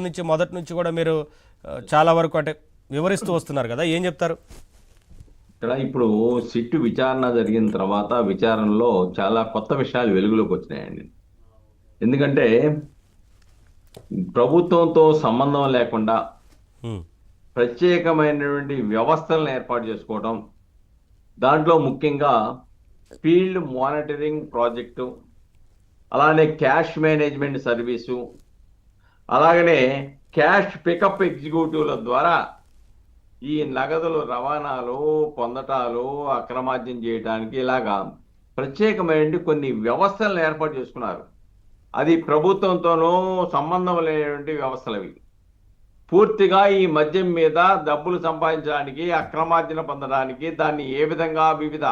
నుంచి మొదటి నుంచి కూడా మీరు చాలా వరకు అంటే వివరిస్తూ వస్తున్నారు కదా, ఏం చెప్తారు? ఇక్కడ ఇప్పుడు సిట్టు విచారణ జరిగిన తర్వాత విచారణలో చాలా కొత్త విషయాలు వెలుగులోకి వచ్చినాయండి. ఎందుకంటే ప్రభుత్వంతో సంబంధం లేకుండా ఉమ్, ప్రత్యేకమైనటువంటి వ్యవస్థలను ఏర్పాటు చేసుకోవడం, దాంట్లో ముఖ్యంగా ఫీల్డ్ మానిటరింగ్ ప్రాజెక్టు, అలానే క్యాష్ మేనేజ్మెంట్ సర్వీసు, అలాగనే క్యాష్ పికప్ ఎగ్జిక్యూటివ్ల ద్వారా ఈ నగదులు రవాణాలు పొందటాలు అక్రమార్జన చేయడానికి ఇలాగా ప్రత్యేకమైన కొన్ని వ్యవస్థలను ఏర్పాటు చేసుకున్నారు. అది ప్రభుత్వంతోనూ సంబంధం లేనటువంటి వ్యవస్థలు అవి. పూర్తిగా ఈ మద్యం మీద డబ్బులు సంపాదించడానికి అక్రమార్జన పొందడానికి దాన్ని ఏ విధంగా వివిధ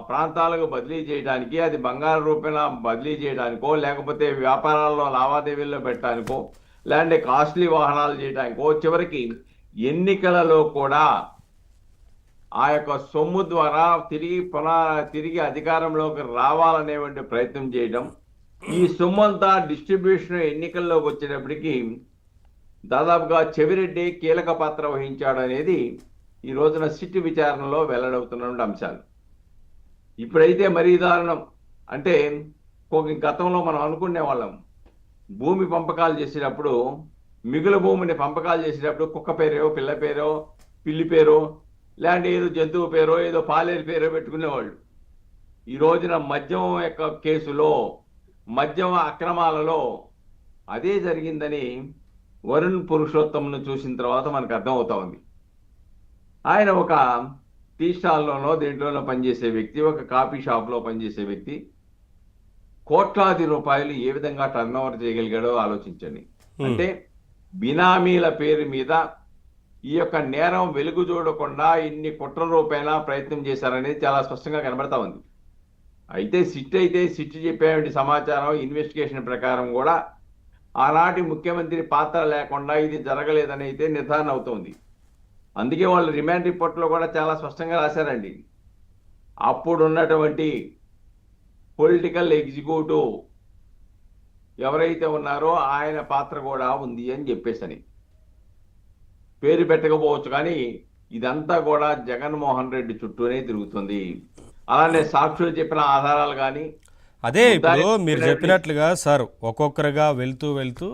ప్రాంతాలకు బదిలీ చేయడానికి, అది బంగారు రూపేణ బదిలీ చేయడానికో లేకపోతే వ్యాపారాల్లో లావాదేవీల్లో పెట్టడానికో లేదంటే కాస్ట్లీ వాహనాలు చేయడానికో, చివరికి ఎన్నికలలో కూడా ఆ యొక్క సొమ్ము ద్వారా తిరిగి అధికారంలోకి రావాలనేటువంటి ప్రయత్నం చేయడం, ఈ సొమ్ము అంతా డిస్ట్రిబ్యూషన్ ఎన్నికల్లోకి వచ్చేటప్పటికి దాదాపుగా చెవిరెడ్డి కీలక పాత్ర వహించాడు అనేది ఈ రోజున సిట్ విచారణలో వెల్లడవుతున్న అంశాలు. ఇప్పుడైతే మరీ దారుణం. అంటే గతంలో మనం అనుకునే వాళ్ళం, భూమి పంపకాలు చేసేటప్పుడు మిగులు భూమిని పంపకాలు చేసేటప్పుడు కుక్క పేరో పిల్ల పేరో పిల్లి పేరో లేదంటే ఏదో జంతువు పేరో ఏదో పాలేరు పేరో పెట్టుకునేవాళ్ళు. ఈ రోజున మద్యం యొక్క కేసులో, మద్యం అక్రమాలలో అదే జరిగిందని వరుణ్ పురుషోత్తంను చూసిన తర్వాత మనకు అర్థమవుతా ఉంది. ఆయన ఒక టీ స్టాల్లోనో దేంట్లోనో పనిచేసే వ్యక్తి, ఒక కాఫీ షాప్లో పనిచేసే వ్యక్తి, కోట్లాది రూపాయలు ఏ విధంగా టర్న్ ఓవర్ చేయగలిగాడో ఆలోచించండి. అంటే బినామీల పేరు మీద ఈ యొక్క నేరం వెలుగు చూడకుండా ఇన్ని కోట్ల రూపాయల ప్రయత్నం చేశారనేది చాలా స్పష్టంగా కనబడతా ఉంది. అయితే సిట్ చెప్పేటువంటి సమాచారం ఇన్వెస్టిగేషన్ ప్రకారం కూడా ఆనాటి ముఖ్యమంత్రి పాత్ర లేకుండా ఇది జరగలేదని అయితే నిర్ధారణ అవుతోంది. అందుకే వాళ్ళు రిమాండ్ రిపోర్ట్లో కూడా చాలా స్పష్టంగా రాశారండి, అప్పుడున్నటువంటి పొలిటికల్ ఎగ్జిక్యూటివ్ ఎవరైతే ఉన్నారో ఆయన పాత్ర కూడా ఉంది అని చెప్పేసని. పేరు పెట్టకపోవచ్చు కానీ ఇదంతా కూడా జగన్మోహన్ రెడ్డి చుట్టూనే తిరుగుతుంది. అలానే సాక్షులు చెప్పిన ఆధారాలు కానీ, అదే ఇప్పుడు మీరు చెప్పినట్లుగా సార్ ఒక్కొక్కరుగా వెళ్తూ వెళ్తూ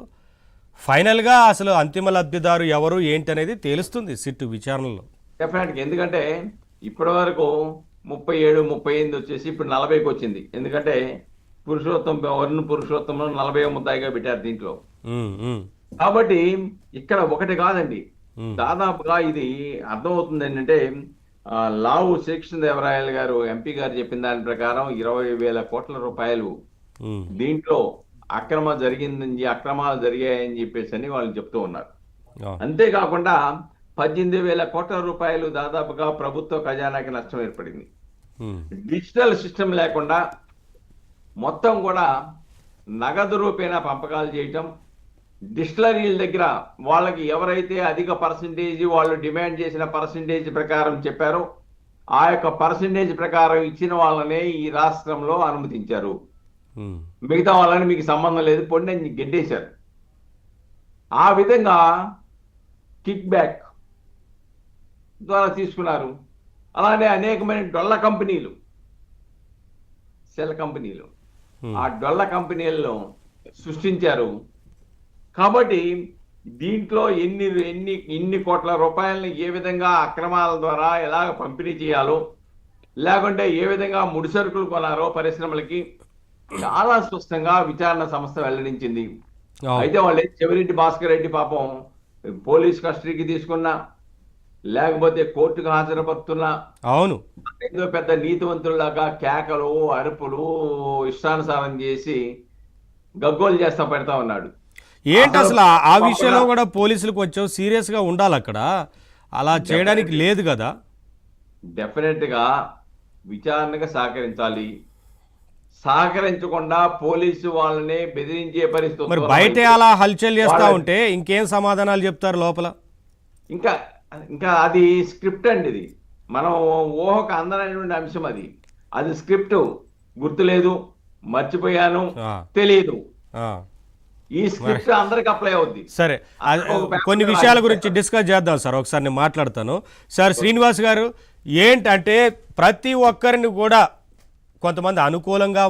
ఫైనల్గా అసలు అంతిమ లబ్ధిదారు ఎవరు ఏంటి అనేది తెలుస్తుంది సిట్టు విచారణలో. డెఫినెట్గా. ఎందుకంటే ఇప్పటి వరకు 37, 38 వచ్చేసి ఇప్పుడు 40కి వచ్చింది. ఎందుకంటే వరుణ్ పురుషోత్తంలో 40 ముద్దాయిగా పెట్టారు దీంట్లో. కాబట్టి ఇక్కడ ఒకటి కాదండి, దాదాపుగా ఇది అర్థమవుతుంది ఏంటంటే లావు శ్రీకృష్ణదేవరాయలు గారు ఎంపీ గారు చెప్పిన దాని ప్రకారం 20,000 కోట్ల రూపాయలు దీంట్లో అక్రమాలు జరిగాయని చెప్పేసి అని వాళ్ళు చెప్తూ ఉన్నారు. అంతేకాకుండా 18,000 కోట్ల రూపాయలు దాదాపుగా ప్రభుత్వ ఖజానాకి నష్టం ఏర్పడింది. డిజిటల్ సిస్టమ్ లేకుండా మొత్తం కూడా నగదు రూపేణా పంపకాలు చేయటం, డిస్టిలరీల దగ్గర వాళ్ళకి ఎవరైతే అధిక పర్సంటేజ్ వాళ్ళు డిమాండ్ చేసిన పర్సంటేజ్ ప్రకారం చెప్పారో ఆ యొక్క పర్సంటేజ్ ప్రకారం ఇచ్చిన వాళ్ళనే ఈ రాష్ట్రంలో అనుమతించారు. మిగతా వాళ్ళని మీకు సంబంధం లేదు పొండి అని గెట్టేశారు. ఆ విధంగా కిక్ బ్యాక్ ద్వారా తీసుకున్నారు. అలానే అనేకమైన డొల్ల కంపెనీలు, సెల్ కంపెనీలు, ఆ డొల్ల కంపెనీలను సృష్టించారు. కాబట్టి దీంట్లో ఎన్ని కోట్ల రూపాయలని ఏ విధంగా అక్రమాల ద్వారా ఎలా పంపిణీ చేయాలో, లేకుంటే ఏ విధంగా ముడిసరుకులు కొనారో పరిశ్రమలకి చాలా స్పష్టంగా విచారణ సంస్థ వెల్లడించింది. అయితే వాళ్ళు చెవిరెడ్డి భాస్కర్ రెడ్డి పాపం పోలీస్ కస్టడీకి తీసుకున్నా లేకపోతే కోర్టుకు హాజరుపరుతున్నా, అవును, ఏదో పెద్ద నీతివంతుల్లాగా కేకలు అరుపులు ఇష్టానుసారం చేసి గగ్గోలు చేస్తా పెడతా ఉన్నాడు. ఏంటి అసలు ఆ విషయంలో కూడా పోలీసులకు కొంచెం సీరియస్ గా ఉండాలి. అక్కడ అలా చేయడానికి లేదు కదా. డెఫినెట్ గా విచారణకు సహకరించాలి. సహకరించకుండా పోలీసు వాళ్ళని బెదిరించే పరిస్థితి. మరి బయట అలా హల్చల్ చేస్తా ఉంటే ఇంకేం సమాధానాలు చెప్తారు లోపల? ఇంకా ఇంకా అది స్క్రిప్ట్ అండి. ఇది మనం ఊహకు అందనటువంటి అంశం. అది స్క్రిప్ట్. గుర్తులేదు, మర్చిపోయాను, తెలియదు. ఈ స్క్రిప్ట్ అందరికి అప్లై అవుద్ది. సరే కొన్ని విషయాల గురించి డిస్కస్ చేద్దాం సార్. ఒకసారి నేను మాట్లాడతాను సార్. శ్రీనివాస్ గారు, ఏంటంటే ప్రతి ఒక్కరిని కూడా కొంతమంది అనుకూలంగా